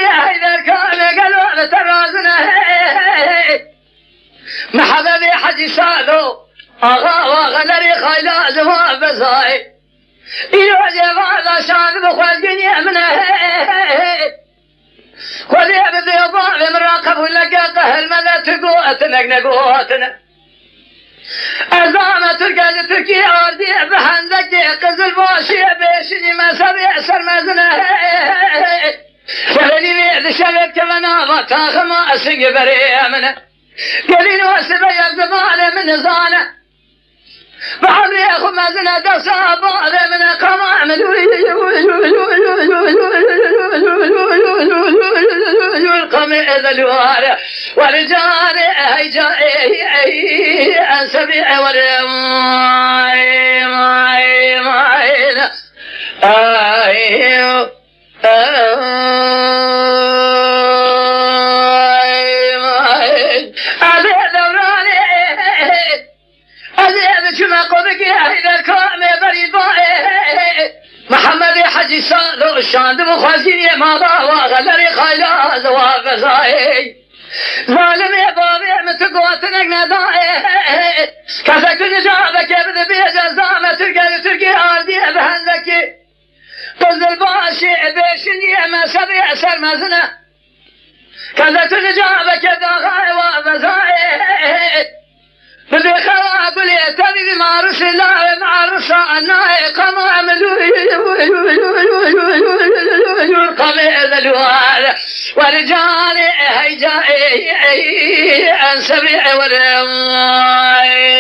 هيدا الكون قالوا ترازنا محببي حجي سادو أغا وغلري خيلا زمان بزاي إلو جبالا شان بخوال جنيا منه ولي بدي ضال مراقب ولقى قهر مدى تقوتنا نقوتنا أزامة ترقى تركي أردي بحندك قزل باشي بيشني ما سبي أسر مزنه ولي بيد شبك كمنا مكاخ ما أسق بريء منه قليل وسبي يقضبال من زانه بعض ياخو مزنه دسا بعض من قمام القميض الوارع والرجال هيجاي أنسبيع والماي ماي ماي كما قبك هيدا الكرام بريضاء محمد حجي سالو الشاند مخزيني ماضا وغلري خيلا زواب زاي ظالم يا بابي متقوتنك نداء كذا كن جابك ابن بيجا زامة ترقي عردي بهندك قز الباشي بيشني ما سبي أسر مزنة كذا كن جابك ابن غاي وابزاي بدي خراب لي تبي بمعرس الله معرس أنا قام عملوا قميض الوال ورجال هيجاي أنسبيع والماين